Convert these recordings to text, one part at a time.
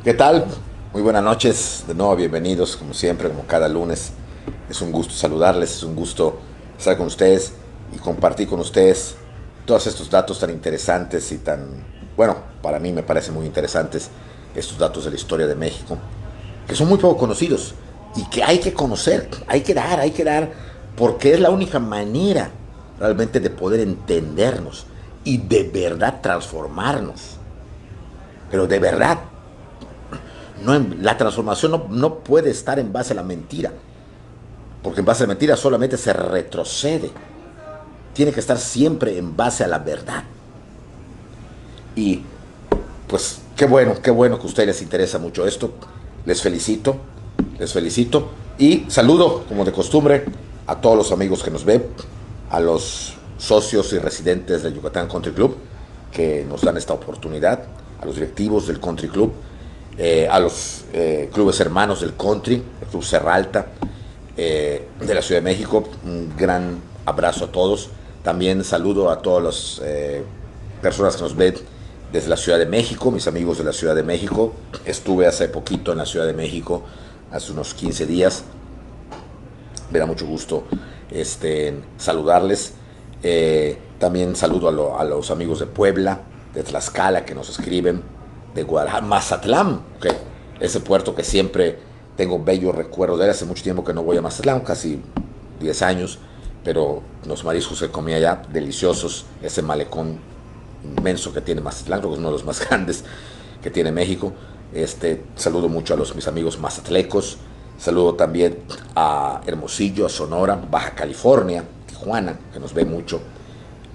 ¿Qué tal? Muy buenas noches, de nuevo bienvenidos como siempre, como cada lunes. Es un gusto saludarles, es un gusto estar con ustedes y compartir con ustedes todos estos datos tan interesantes y tan, bueno, para mí me parecen muy interesantes estos datos de la historia de México, que son muy poco conocidos y que hay que conocer, hay que dar, porque es la única manera realmente de poder entendernos y de verdad transformarnos, pero de verdad. No, la transformación no puede estar en base a la mentira, porque en base a la mentira solamente se retrocede. Tiene que estar siempre en base a la verdad. Y pues qué bueno que a ustedes les interesa mucho esto. Les felicito y saludo, como de costumbre, a todos los amigos que nos ven, a los socios y residentes del Yucatán Country Club que nos dan esta oportunidad, a los directivos del Country Club, a los clubes hermanos del country, el Club Serralta de la Ciudad de México. Un gran abrazo a todos. También saludo a todas las personas que nos ven desde la Ciudad de México, mis amigos de la Ciudad de México. Estuve hace poquito en la Ciudad de México, hace unos 15 días. Me da mucho gusto saludarles. También saludo a los amigos de Puebla, de Tlaxcala, que nos escriben, de Guadalajara, Mazatlán, okay. Ese puerto que siempre tengo bellos recuerdos de él. Hace mucho tiempo que no voy a Mazatlán, casi 10 años, pero los mariscos que comía allá, deliciosos. Ese malecón inmenso que tiene Mazatlán, creo que es uno de los más grandes que tiene México. Saludo mucho a mis amigos mazatlecos. Saludo también a Hermosillo, a Sonora, Baja California, Tijuana, que nos ve mucho.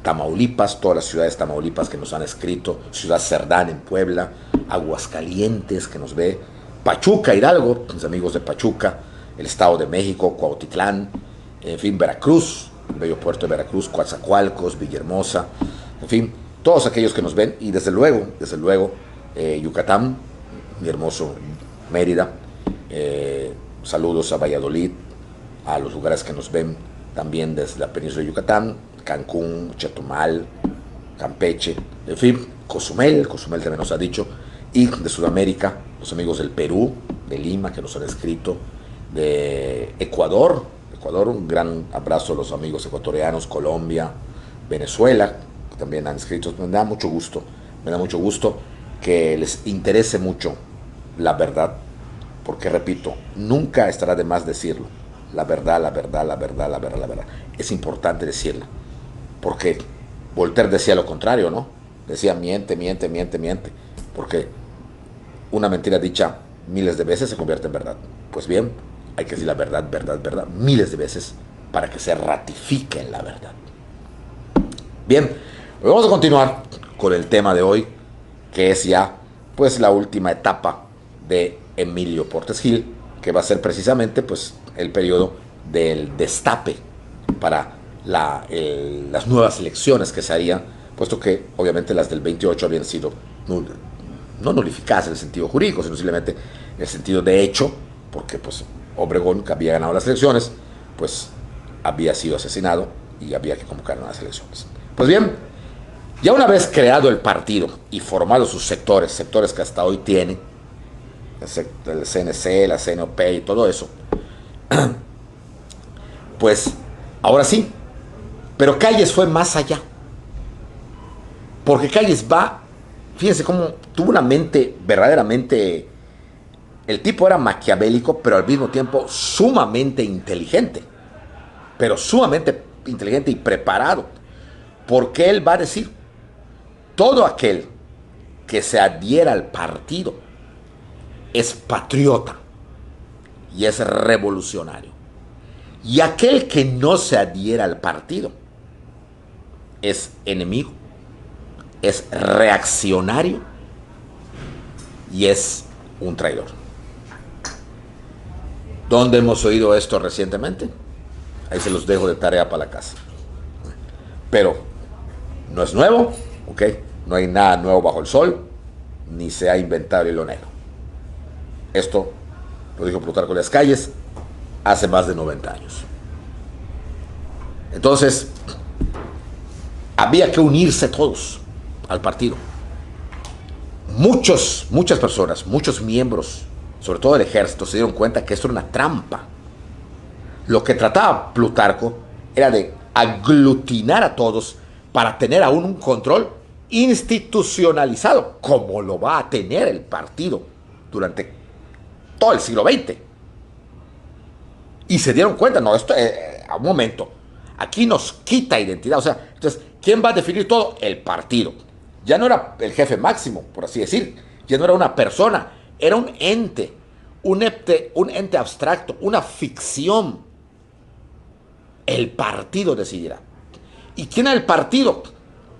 Tamaulipas, todas las ciudades de Tamaulipas que nos han escrito, Ciudad Cerdán en Puebla, Aguascalientes que nos ve, Pachuca, Hidalgo, mis amigos de Pachuca, el Estado de México, Cuautitlán, en fin, Veracruz, el bello puerto de Veracruz, Coatzacoalcos, Villahermosa, en fin, todos aquellos que nos ven y desde luego, Yucatán, mi hermoso Mérida, saludos a Valladolid, a los lugares que nos ven también desde la península de Yucatán, Cancún, Chetumal, Campeche, en fin, Cozumel también nos ha dicho, y de Sudamérica, los amigos del Perú, de Lima, que nos han escrito, de Ecuador, un gran abrazo a los amigos ecuatorianos, Colombia, Venezuela, que también han escrito. Me da mucho gusto que les interese mucho la verdad, porque repito, nunca estará de más decirlo, la verdad. Es importante decirla, porque Voltaire decía lo contrario, ¿no? Decía miente, porque una mentira dicha miles de veces se convierte en verdad. Pues bien, hay que decir la verdad, miles de veces para que se ratifique en la verdad. Bien, vamos a continuar con el tema de hoy, que es ya pues la última etapa de Emilio Portes Gil, que va a ser precisamente pues el periodo del destape para las nuevas elecciones que se harían, puesto que obviamente las del 28 habían sido no nulificadas en el sentido jurídico, sino simplemente en el sentido de hecho, porque pues Obregón, que había ganado las elecciones, pues había sido asesinado y había que convocar unas elecciones. Pues bien, ya una vez creado el partido y formado sus sectores que hasta hoy tienen, el CNC, la CNOP y todo eso, pues ahora sí, pero Calles fue más allá, porque Calles fíjense cómo tuvo una mente verdaderamente, el tipo era maquiavélico, pero al mismo tiempo sumamente inteligente y preparado, porque él va a decir, todo aquel que se adhiera al partido es patriota y es revolucionario. Y aquel que no se adhiera al partido es enemigo, es reaccionario y es un traidor. ¿Dónde hemos oído esto recientemente? Ahí se los dejo de tarea para la casa. Pero no es nuevo, ¿ok? No hay nada nuevo bajo el sol, ni se ha inventado el hilo negro. Esto lo dijo Plutarco Elías Calles hace más de 90 años. Entonces, había que unirse todos al partido. muchas personas, muchos miembros, sobre todo del ejército, se dieron cuenta que esto era una trampa. Lo que trataba Plutarco era de aglutinar a todos para tener aún un control institucionalizado, como lo va a tener el partido durante todo el siglo XX. Y se dieron cuenta, no, esto, a un momento, aquí nos quita identidad. O sea, entonces, ¿quién va a definir todo? El partido. Ya no era el jefe máximo, por así decir, ya no era una persona, era un ente abstracto, una ficción. El partido decidirá. ¿Y quién era el partido?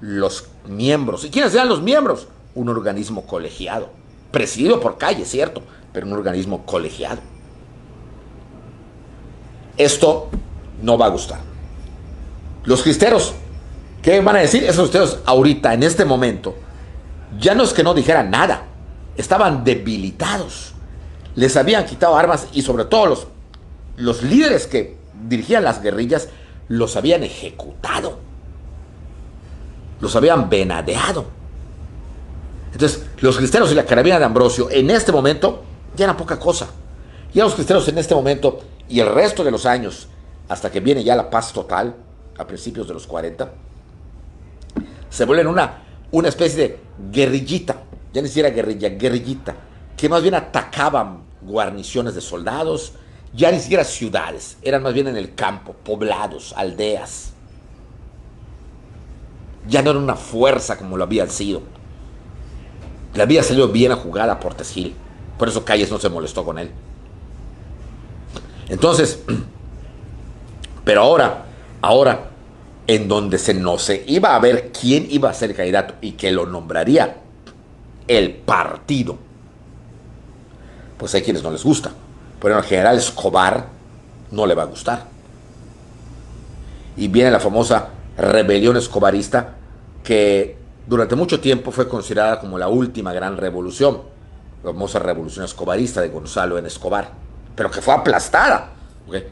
Los miembros. ¿Y quiénes eran los miembros? Un organismo colegiado, presidido por Calle, cierto, pero un organismo colegiado. Esto no va a gustar. Los cristeros, ¿qué van a decir? Esos cristeros ahorita, en este momento, ya no es que no dijeran nada, estaban debilitados. Les habían quitado armas y sobre todo los líderes que dirigían las guerrillas los habían ejecutado. Los habían venadeado. Entonces, los cristeros y la carabina de Ambrosio en este momento ya eran poca cosa. Ya los cristeros en este momento y el resto de los años, hasta que viene ya la paz total, a principios de los 40, se vuelven una especie de guerrillita, ya ni siquiera guerrilla, guerrillita, que más bien atacaban guarniciones de soldados, ya ni siquiera ciudades, eran más bien en el campo, poblados, aldeas. Ya no era una fuerza como lo habían sido. Le había salido bien a jugada a Portes Gil, por eso Calles no se molestó con él. Entonces, pero ahora, en donde no se iba a ver quién iba a ser el candidato y que lo nombraría el partido, pues hay quienes no les gusta. Pero al general Escobar no le va a gustar. Y viene la famosa rebelión escobarista, que durante mucho tiempo fue considerada como la última gran revolución, la famosa revolución escobarista de Gonzalo N. Escobar, pero que fue aplastada, ¿okay?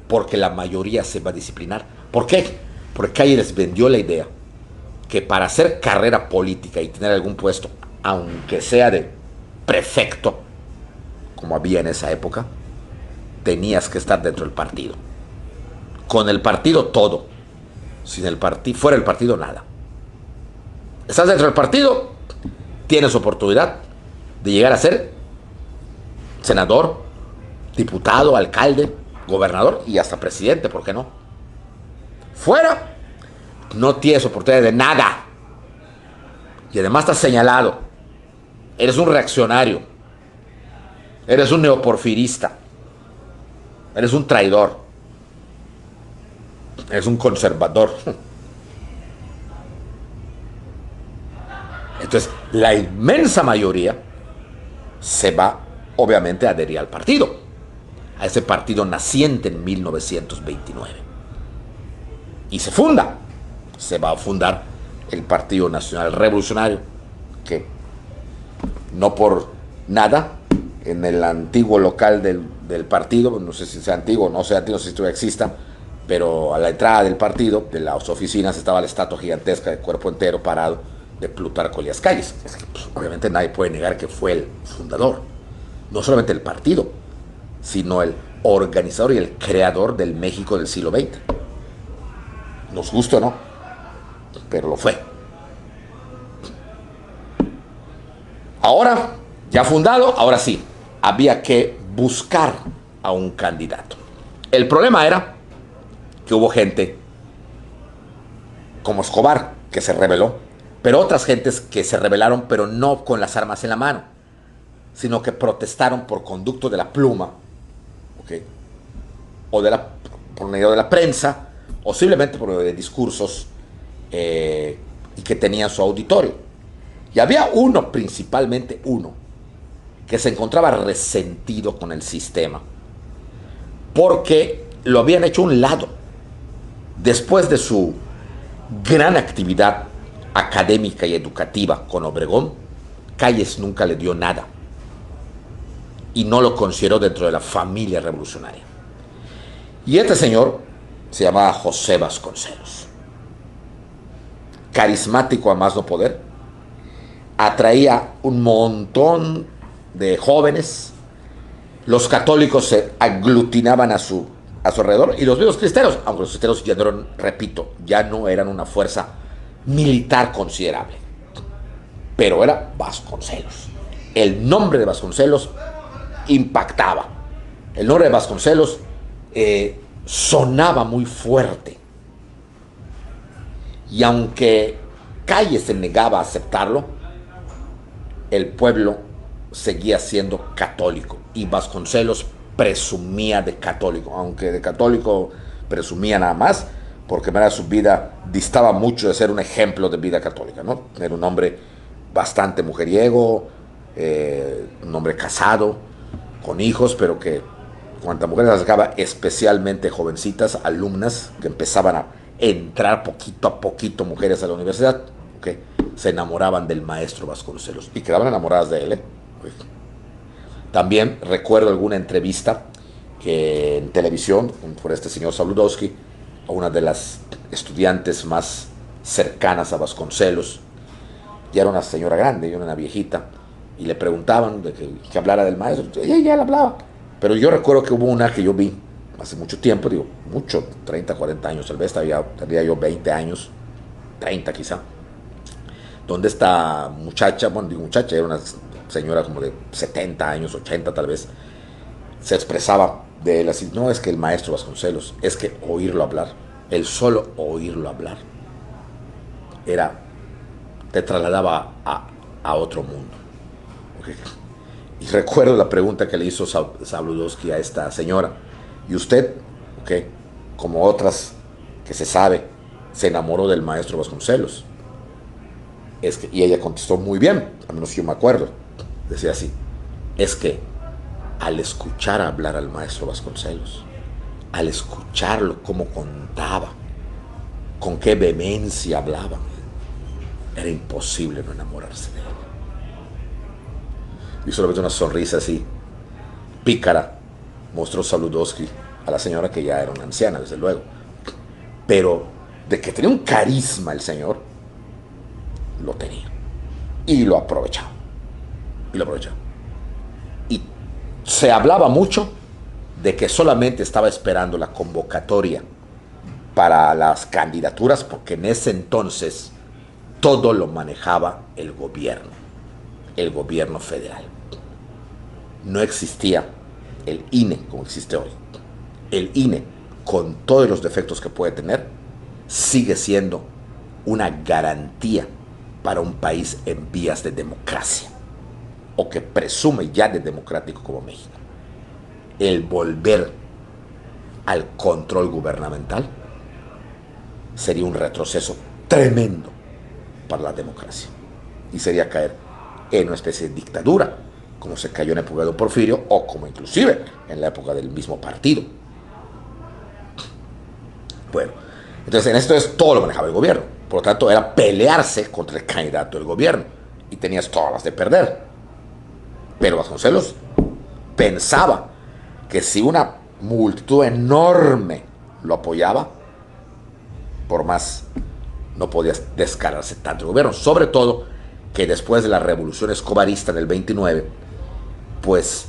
Porque la mayoría se va a disciplinar. ¿Por qué? Porque Calle les vendió la idea que para hacer carrera política y tener algún puesto, aunque sea de prefecto, como había en esa época, tenías que estar dentro del partido. Con el partido todo, sin el partido, fuera del partido nada. Estás dentro del partido, tienes oportunidad de llegar a ser senador, diputado, alcalde, gobernador y hasta presidente, ¿por qué no? Fuera, no tienes oportunidad de nada. Y además estás señalado. Eres un reaccionario. Eres un neoporfirista. Eres un traidor. Eres un conservador. Entonces, la inmensa mayoría se va, obviamente, a adherir al partido. A ese partido naciente en 1929. Y se funda. Se va a fundar el Partido Nacional Revolucionario, que no por nada, en el antiguo local del partido, no sé si sea antiguo, no sé si todavía exista, pero a la entrada del partido, de las oficinas, estaba la estatua gigantesca de cuerpo entero parado de Plutarco Elías Calles. Es que, pues, obviamente nadie puede negar que fue el fundador, no solamente del partido, sino el organizador y el creador del México del siglo XX. Nos gusta o no, pero lo fue. Ahora, ya fundado, ahora sí, había que buscar a un candidato. El problema era que hubo gente como Escobar que se rebeló, pero otras gentes que se rebelaron, pero no con las armas en la mano, sino que protestaron por conducto de la pluma, ¿okay? O por medio de la prensa, o simplemente por medio de discursos y que tenían su auditorio. Y había uno, principalmente uno, que se encontraba resentido con el sistema, porque lo habían hecho a un lado. Después de su gran actividad académica y educativa con Obregón, Calles nunca le dio nada y no lo consideró dentro de la familia revolucionaria. Y este señor se llamaba José Vasconcelos, carismático a más no poder, atraía un montón de jóvenes, los católicos se aglutinaban a su alrededor y los mismos cristeros, aunque los cristeros ya no eran, repito, ya no eran una fuerza militar considerable, pero era Vasconcelos. El nombre de Vasconcelos impactaba. El nombre de Vasconcelos sonaba muy fuerte. Y aunque Calles se negaba a aceptarlo, el pueblo seguía siendo católico y Vasconcelos presumía de católico, aunque de católico presumía nada más, porque su vida distaba mucho de ser un ejemplo de vida católica, ¿no? Era un hombre bastante mujeriego, un hombre casado, con hijos, pero que cuantas mujeres se acercaba, especialmente jovencitas, alumnas, que empezaban a entrar poquito a poquito mujeres a la universidad, ¿okay? Se enamoraban del maestro Vasconcelos y quedaban enamoradas de él, ¿eh? También recuerdo alguna entrevista que en televisión por este señor Sabludowski, a una de las estudiantes más cercanas a Vasconcelos, ya era una señora grande, ya era una viejita, y le preguntaban de que hablara del maestro, y ella hablaba. Pero yo recuerdo que hubo una que yo vi hace mucho tiempo, digo, mucho, 30, 40 años, tal vez tendría yo 20 años, 30 quizá, donde esta muchacha, bueno, digo muchacha, era una señora como de 70 años, 80 tal vez, se expresaba de él así, no es que el maestro Vasconcelos, es que oírlo hablar, el solo oírlo hablar, te trasladaba a otro mundo. Okay. Y recuerdo la pregunta que le hizo Sabludowski a esta señora, y usted, okay, como otras que se sabe, se enamoró del maestro Vasconcelos. Y ella contestó muy bien, al menos yo me acuerdo, decía así, es que al escuchar hablar al maestro Vasconcelos, al escucharlo cómo contaba, con qué vehemencia hablaba, era imposible no enamorarse de él. Y solamente una sonrisa así, pícara, mostró Sabludowski a la señora, que ya era una anciana, desde luego. Pero de que tenía un carisma el señor, lo tenía. Y lo aprovechaba. Y se hablaba mucho de que solamente estaba esperando la convocatoria para las candidaturas, porque en ese entonces todo lo manejaba el gobierno federal. No existía el INE como existe hoy. El INE, con todos los defectos que puede tener, sigue siendo una garantía para un país en vías de democracia, o que presume ya de democrático como México. El volver al control gubernamental sería un retroceso tremendo para la democracia y sería caer en una especie de dictadura, como se cayó en la época de Porfirio, o como inclusive en la época del mismo partido. Bueno, entonces en esto todo lo manejaba el gobierno. Por lo tanto, era pelearse contra el candidato del gobierno. Y tenías todas las de perder. Pero Vasconcelos pensaba que si una multitud enorme lo apoyaba, por más no podía descargarse tanto el gobierno. Sobre todo que después de la revolución escobarista del 29, pues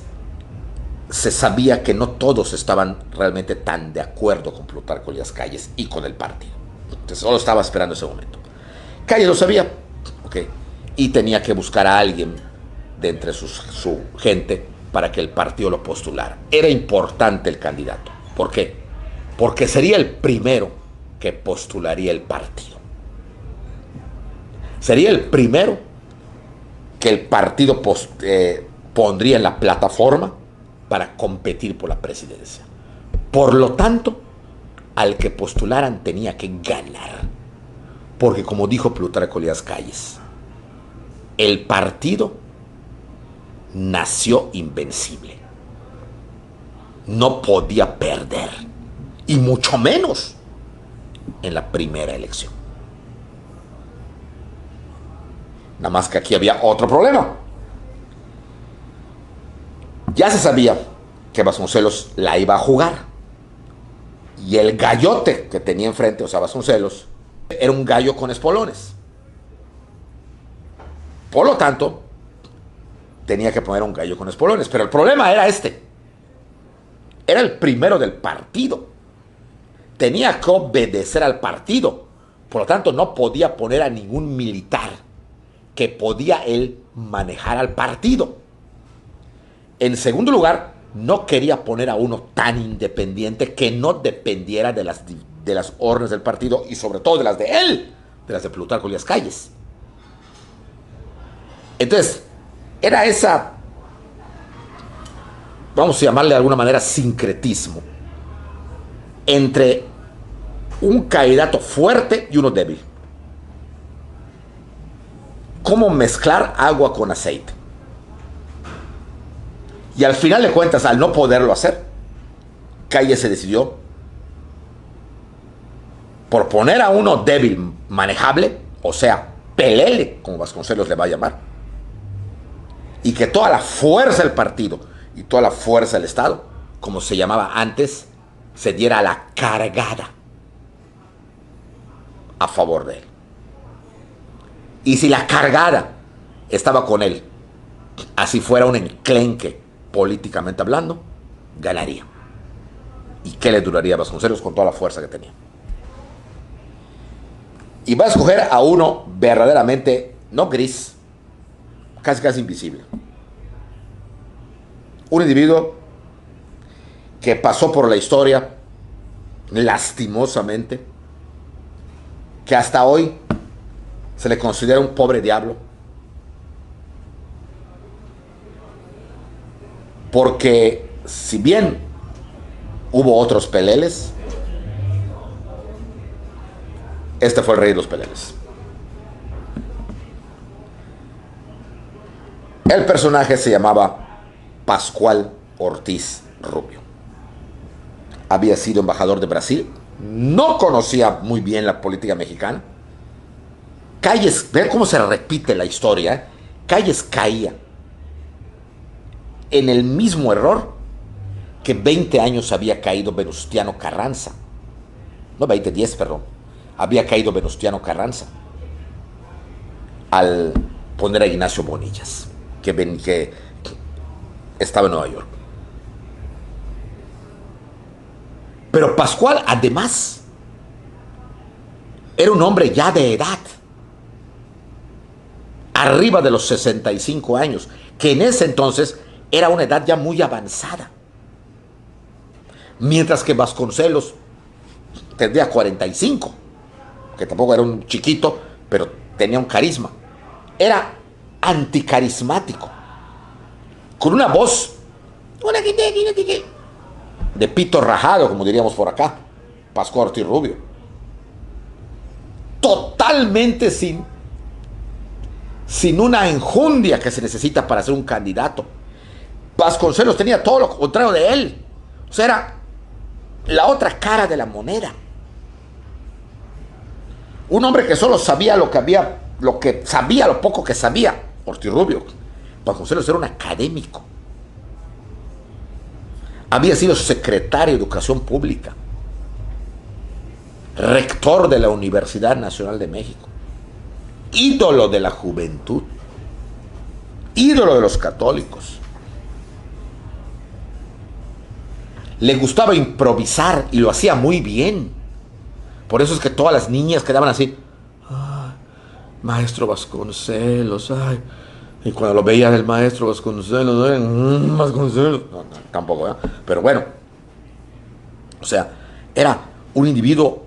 se sabía que no todos estaban realmente tan de acuerdo con Plutarco Elías Calles y con el partido. Entonces solo estaba esperando ese momento. Calles lo sabía, ¿okay? Y tenía que buscar a alguien de entre su gente para que el partido lo postulara. Era importante el candidato. ¿Por qué? Porque sería el primero que postularía el partido. Sería el primero que el partido pondría en la plataforma para competir por la presidencia. Por lo tanto, al que postularan tenía que ganar. Porque como dijo Plutarco Elías Calles, el partido nació invencible. No podía perder. Y mucho menos en la primera elección. Nada más que aquí había otro problema. Ya se sabía que Vasconcelos la iba a jugar. Y el gallote que tenía enfrente, o sea, Vasconcelos, era un gallo con espolones. Por lo tanto, tenía que poner un gallo con espolones. Pero el problema era este. Era el primero del partido. Tenía que obedecer al partido. Por lo tanto, no podía poner a ningún militar que podía él manejar al partido. En segundo lugar, no quería poner a uno tan independiente que no dependiera de las órdenes del partido y sobre todo de las de él, de las de Plutarco Elías Calles. Entonces, era esa, vamos a llamarle de alguna manera, sincretismo entre un candidato fuerte y uno débil. ¿Cómo mezclar agua con aceite? Y al final de cuentas, al no poderlo hacer, Calles se decidió por poner a uno débil, manejable, o sea, pelele, como Vasconcelos le va a llamar, y que toda la fuerza del partido y toda la fuerza del Estado, como se llamaba antes, se diera a la cargada a favor de él. Y si la cargada estaba con él, así fuera un enclenque políticamente hablando, ganaría. ¿Y qué le duraría a Vasconcelos con toda la fuerza que tenía? Y va a escoger a uno verdaderamente, no gris, casi invisible. Un individuo que pasó por la historia, lastimosamente, que hasta hoy se le considera un pobre diablo, porque si bien hubo otros peleles, este fue el rey de los peleles. El personaje se llamaba Pascual Ortiz Rubio. Había sido embajador de Brasil, no conocía muy bien la política mexicana. Calles, vean cómo se repite la historia, ¿eh? Calles caía en el mismo error que 20 años había caído Venustiano Carranza. No, 10, perdón. Había caído Venustiano Carranza al poner a Ignacio Bonillas, que estaba en Nueva York. Pero Pascual, además, era un hombre ya de edad, arriba de los 65 años, que en ese entonces era una edad ya muy avanzada. Mientras que Vasconcelos tendría 45, que tampoco era un chiquito, pero tenía un carisma. Era anticarismático, con una voz de pito rajado, como diríamos por acá, Pascual Ortiz Rubio. Totalmente sin una enjundia que se necesita para ser un candidato. Vasconcelos tenía todo lo contrario de él. O sea, era la otra cara de la moneda. Un hombre que solo sabía lo poco que sabía, Ortiz Rubio. Vasconcelos era un académico. Había sido secretario de Educación Pública, rector de la Universidad Nacional de México, ídolo de la juventud, ídolo de los católicos. Le gustaba improvisar y lo hacía muy bien. Por eso es que todas las niñas quedaban así: ay, maestro Vasconcelos, ay. Y cuando lo veía el maestro Vasconcelos, Vasconcelos. No, tampoco, ¿eh? Pero bueno. O sea, era un individuo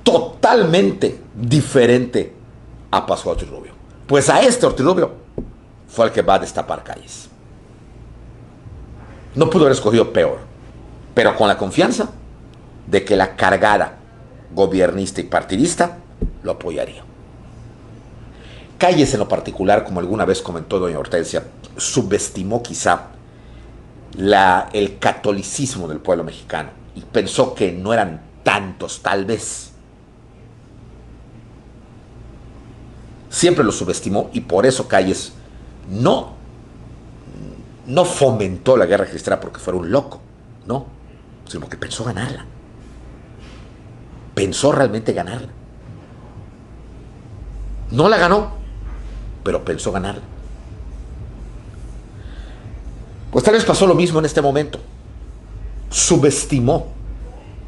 totalmente diferente a Pascual Ortiz Rubio. Pues a este Ortiz Rubio fue el que va a destapar Calles. No pudo haber escogido peor, pero con la confianza de que la cargada gobiernista y partidista lo apoyaría. Calles, en lo particular, como alguna vez comentó doña Hortensia, subestimó quizá el catolicismo del pueblo mexicano y pensó que no eran tantos, tal vez. Siempre lo subestimó y por eso Calles no fomentó la guerra cristera porque fuera un loco, no, sino porque pensó ganarla. Pensó realmente ganarla. No la ganó, pero pensó ganar. Pues tal vez pasó lo mismo en este momento. Subestimó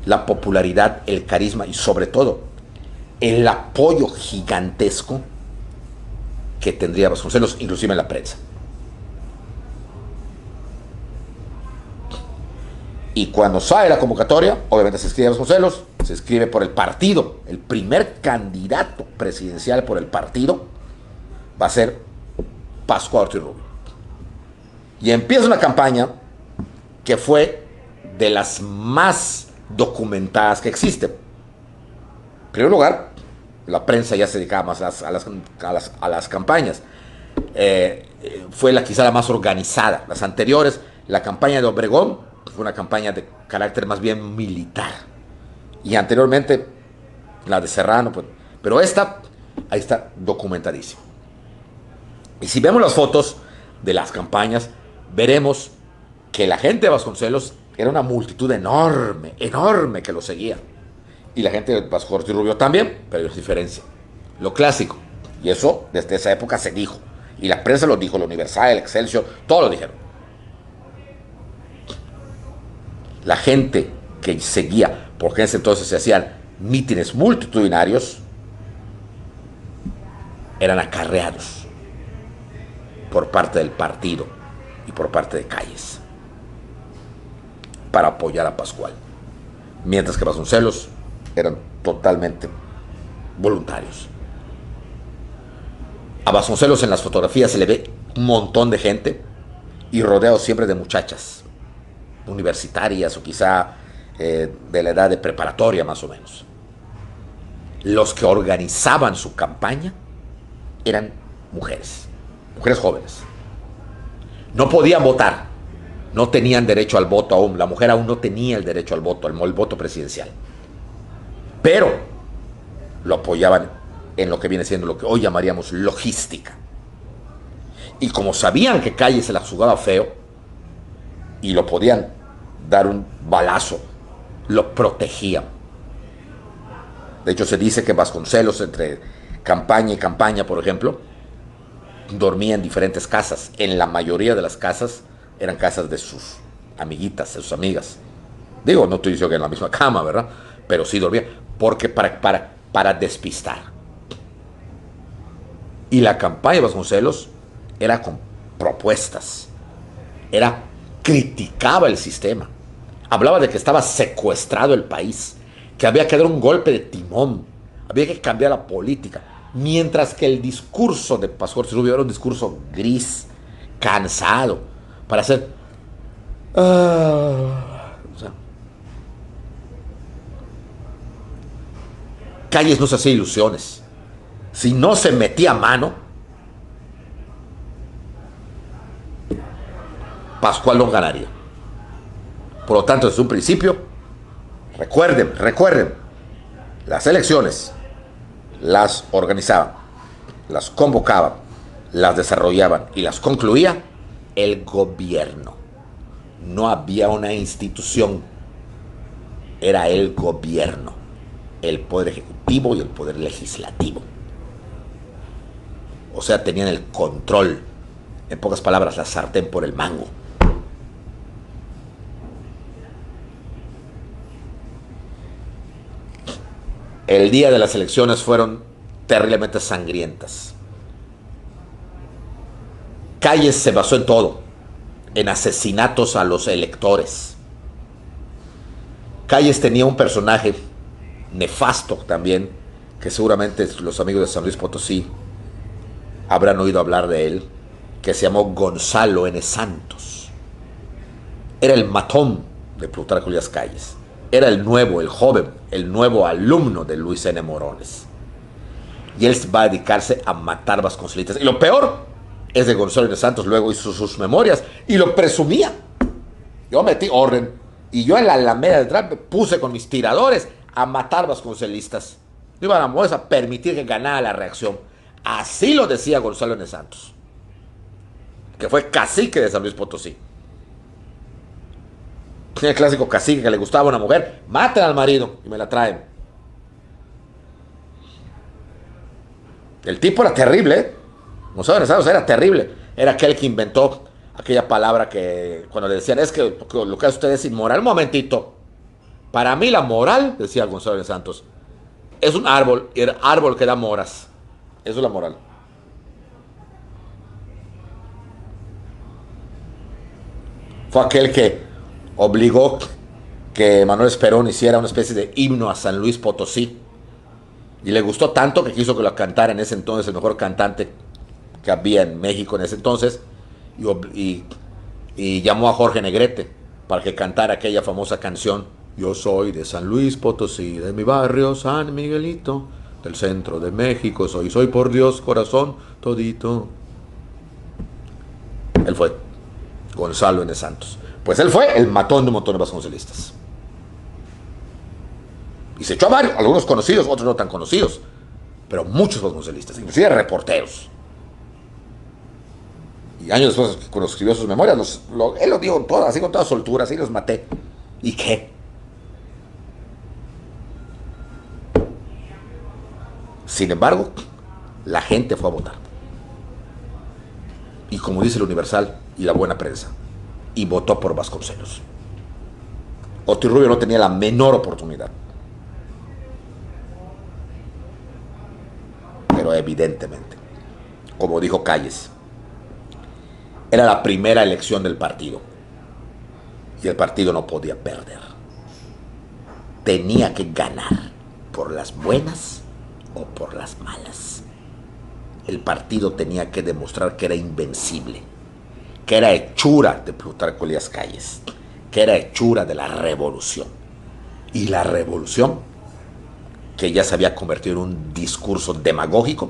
la popularidad, el carisma y sobre todo el apoyo gigantesco que tendría Vasconcelos, inclusive en la prensa. Y cuando sale la convocatoria, obviamente se escribe Vasconcelos, se escribe por el partido. El primer candidato presidencial por el partido va a ser Pascual Ortiz Rubio. Y empieza una campaña que fue de las más documentadas que existen. En primer lugar, la prensa ya se dedicaba más a las campañas. Fue quizá la más organizada. Las anteriores, la campaña de Obregón, fue una campaña de carácter más bien militar. Y anteriormente, la de Serrano, pues, pero esta, ahí está documentadísima. Y si vemos las fotos de las campañas, veremos que la gente de Vasconcelos era una multitud enorme, enorme que lo seguía. Y la gente de Pascual Ortiz Rubio también, pero hay diferencia. Lo clásico. Y eso desde esa época se dijo. Y la prensa lo dijo, el Universal, el Excelsior, todos lo dijeron. La gente que seguía, porque en ese entonces se hacían mítines multitudinarios, eran acarreados por parte del partido y por parte de Calles para apoyar a Pascual, mientras que Vasconcelos eran totalmente voluntarios. A Vasconcelos en las fotografías se le ve un montón de gente y rodeado siempre de muchachas universitarias o quizá de la edad de preparatoria más o menos. Los que organizaban su campaña eran mujeres jóvenes. No podían votar, no tenían derecho al voto aún, la mujer aún no tenía el derecho al voto, el voto presidencial. Pero lo apoyaban en lo que viene siendo lo que hoy llamaríamos logística. Y como sabían que Calles se la jugaba feo y lo podían dar un balazo, lo protegían. De hecho, se dice que Vasconcelos, entre campaña y campaña, por ejemplo, dormía en diferentes casas. En la mayoría de las casas eran casas de sus amiguitas, de sus amigas. Digo, no estoy diciendo que en la misma cama, ¿verdad? Pero sí dormía, porque para despistar. Y la campaña de Vasconcelos era con propuestas, criticaba el sistema, hablaba de que estaba secuestrado el país, que había que dar un golpe de timón, había que cambiar la política, mientras que el discurso de Pascual Ortiz Rubio era un discurso gris, cansado, para hacer o sea, Calles no se hacía ilusiones. Si no se metía mano, Pascual no ganaría. Por lo tanto, desde un principio, recuerden, las elecciones las organizaban, las convocaban, las desarrollaban y las concluía el gobierno. No había una institución, era el gobierno, el poder ejecutivo y el poder legislativo. O sea, tenían el control, en pocas palabras, la sartén por el mango. El día de las elecciones fueron terriblemente sangrientas. Calles se basó en todo, en asesinatos a los electores. Calles tenía un personaje nefasto también, que seguramente los amigos de San Luis Potosí habrán oído hablar de él, que se llamó Gonzalo N. Santos. Era el matón de Plutarco Elías Calles. Era el nuevo, el joven, el nuevo alumno de Luis N. Morones. Y él va a dedicarse a matar vasconcelitas. Y lo peor es de Gonzalo N. Santos, luego hizo sus memorias y lo presumía. Yo metí orden y yo en la Alameda de Trump puse con mis tiradores a matar vasconcelistas. No íbamos a permitir que ganara la reacción. Así lo decía Gonzalo N. Santos, que fue cacique de San Luis Potosí. El clásico cacique que le gustaba a una mujer, maten al marido y me la traen. El tipo era terrible, ¿eh? Gonzalo de Santos era terrible. Era aquel que inventó aquella palabra que cuando le decían, es que lo que hace usted es inmoral. Un momentito. Para mí la moral, decía Gonzalo de Santos, es un árbol, y el árbol que da moras. Eso es la moral. Fue aquel que obligó que Manuel Esperón hiciera una especie de himno a San Luis Potosí. Y le gustó tanto que quiso que lo cantara en ese entonces el mejor cantante que había en México en ese entonces. Y llamó a Jorge Negrete para que cantara aquella famosa canción. Yo soy de San Luis Potosí, de mi barrio San Miguelito, del centro de México soy por Dios corazón todito. Él fue Gonzalo N. Santos. Pues él fue el matón de un montón de vasconcelistas. Y se echó a varios, algunos conocidos, otros no tan conocidos, pero muchos vasconcelistas, inclusive reporteros. Y años después, cuando escribió sus memorias, él lo dijo todo, así con toda soltura, así los maté. ¿Y qué? Sin embargo, la gente fue a votar. Y como dice el Universal y la buena prensa, y votó por Vasconcelos. Ortiz Rubio no tenía la menor oportunidad. Pero evidentemente, como dijo Calles, era la primera elección del partido. Y el partido no podía perder. Tenía que ganar por las buenas o por las malas. El partido tenía que demostrar que era invencible, que era hechura de Plutarco Elías Calles, que era hechura de la revolución. Y la revolución, que ya se había convertido en un discurso demagógico,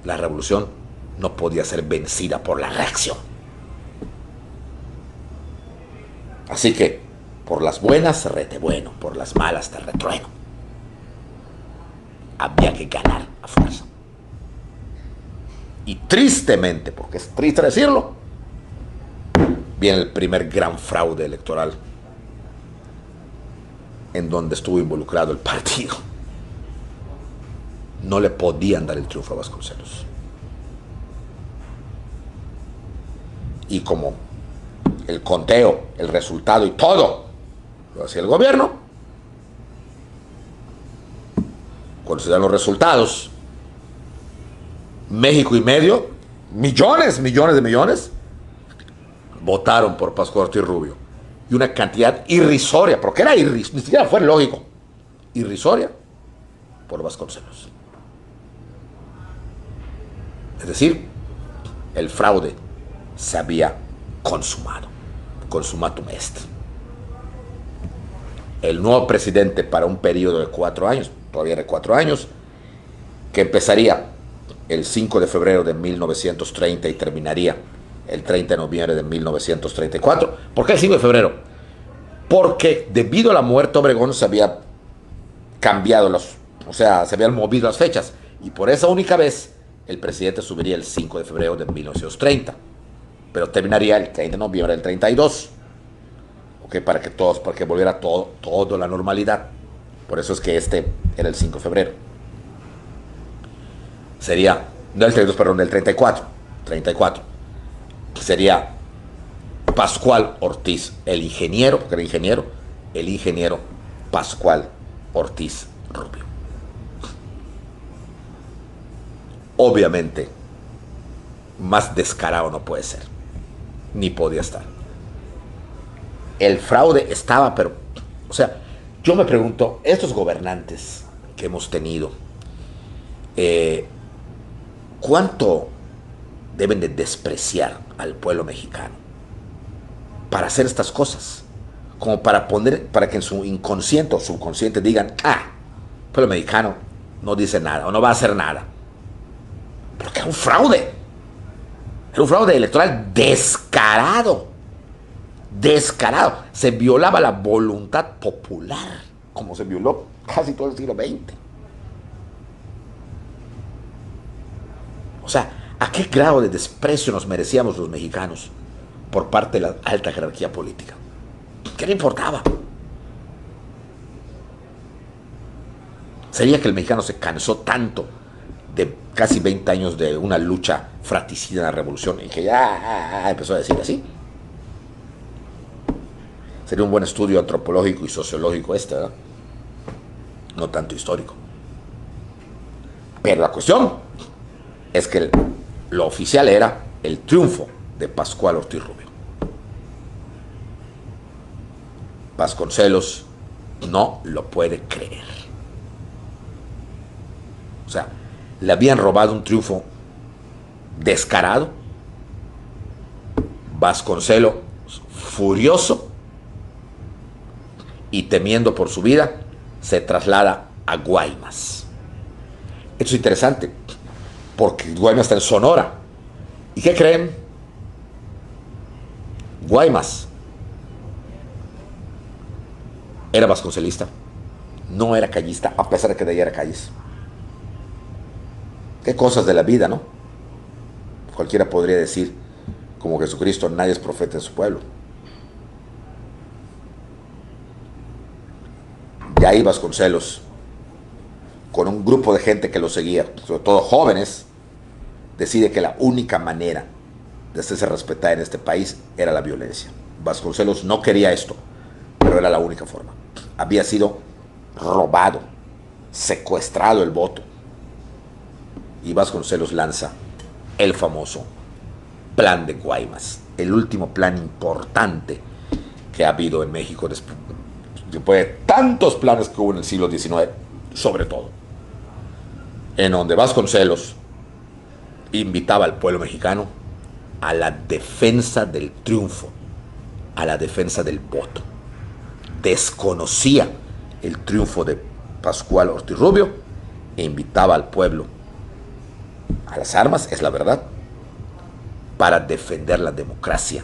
la revolución no podía ser vencida por la reacción. Así que, por las buenas, rete bueno, por las malas, te retrueno. Había que ganar a fuerza. Y tristemente, porque es triste decirlo, viene el primer gran fraude electoral en donde estuvo involucrado el partido. No le podían dar el triunfo a Vasconcelos. Y como el conteo, el resultado y todo lo hacía el gobierno, cuando se dan los resultados, México y medio, millones de millones, votaron por Pascual Ortiz Rubio. Y una cantidad irrisoria, porque era irrisoria, ni siquiera fue lógico, irrisoria, por Vasconcelos. Es decir, el fraude se había consumado, consumatum est. El nuevo presidente para un periodo de 4 años, todavía de 4 años, que empezaría el 5 de febrero de 1930 y terminaría el 30 de noviembre de 1934. ¿Por qué el 5 de febrero? Porque debido a la muerte de Obregón se había cambiado se habían movido las fechas, y por esa única vez el presidente subiría el 5 de febrero de 1930, pero terminaría el 30 de noviembre del 32, para que volviera todo a la normalidad. Por eso es que este era el 5 de febrero. Sería, no el 32, perdón, del 34, sería Pascual Ortiz, el ingeniero, porque era ingeniero, el ingeniero Pascual Ortiz Rubio. Obviamente, más descarado no puede ser, ni podía estar. El fraude estaba, pero, yo me pregunto, estos gobernantes que hemos tenido, ¿cuánto deben de despreciar al pueblo mexicano para hacer estas cosas? Como para que en su inconsciente o subconsciente digan, el pueblo mexicano no dice nada o no va a hacer nada. Porque era un fraude. Era un fraude electoral descarado. Se violaba la voluntad popular, como se violó casi todo el siglo XX. ¿A qué grado de desprecio nos merecíamos los mexicanos por parte de la alta jerarquía política? ¿Qué le importaba? ¿Sería que el mexicano se cansó tanto de casi 20 años de una lucha fratricida en la revolución y que ya empezó a decir así. Sería un buen estudio antropológico y sociológico este, ¿verdad? No tanto histórico. Pero la cuestión es que lo oficial era el triunfo de Pascual Ortiz Rubio. Vasconcelos no lo puede creer. O sea, le habían robado un triunfo descarado. Vasconcelos, furioso y temiendo por su vida, se traslada a Guaymas. Esto es interesante, porque Guaymas está en Sonora. ¿Y qué creen? Guaymas era vasconcelista, no era callista, a pesar de que de ahí era calles. Qué cosas de la vida, ¿no? Cualquiera podría decir, como Jesucristo, nadie es profeta en su pueblo. Y ahí Vasconcelos, con un grupo de gente que lo seguía, sobre todo jóvenes, decide que la única manera de hacerse respetar en este país era la violencia. Vasconcelos no quería esto, pero era la única forma. Había sido robado, secuestrado el voto. Y Vasconcelos lanza el famoso Plan de Guaymas, el último plan importante que ha habido en México después de tantos planes que hubo en el siglo XIX, sobre todo, en donde Vasconcelos invitaba al pueblo mexicano a la defensa del triunfo, a la defensa del voto. Desconocía el triunfo de Pascual Ortiz Rubio e invitaba al pueblo a las armas, es la verdad, para defender la democracia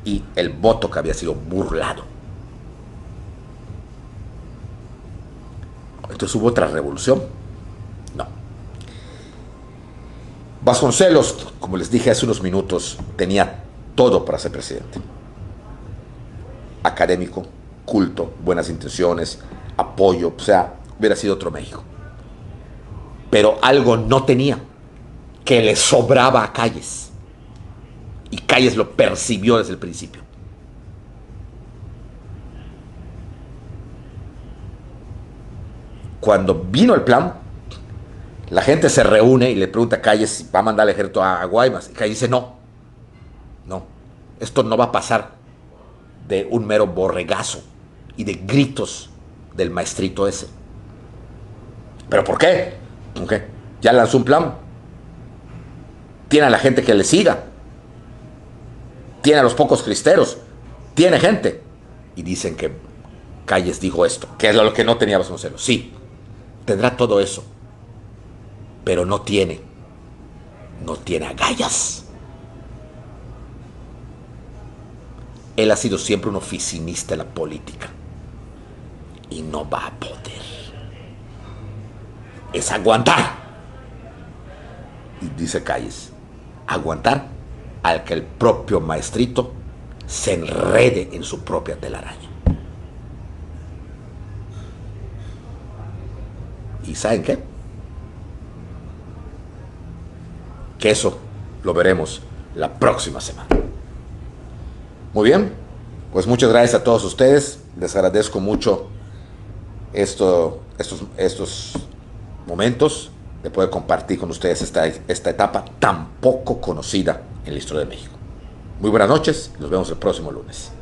y el voto que había sido burlado. Entonces hubo otra revolución. No. Vasconcelos, como les dije hace unos minutos, tenía todo para ser presidente. Académico, culto, buenas intenciones, apoyo, o sea, hubiera sido otro México. Pero algo no tenía, que le sobraba a Calles. Y Calles lo percibió desde el principio. Cuando vino el plan, la gente se reúne y le pregunta a Calles si va a mandar el ejército a Guaymas. Y Calles dice, no, esto no va a pasar de un mero borregazo y de gritos del maestrito ese. ¿Pero por qué? Okay. Ya lanzó un plan. Tiene a la gente que le siga. Tiene a los pocos cristeros. Tiene gente. Y dicen que Calles dijo esto, que es lo que no tenía Vasconcelos. Sí, tendrá todo eso, pero no tiene agallas. Él ha sido siempre un oficinista en la política y no va a poder. Es aguantar. Y dice Calles, aguantar al que el propio maestrito se enrede en su propia telaraña. ¿Y saben qué? Que eso lo veremos la próxima semana. Muy bien, pues muchas gracias a todos ustedes. Les agradezco mucho estos momentos de poder compartir con ustedes esta etapa tan poco conocida en la historia de México. Muy buenas noches, nos vemos el próximo lunes.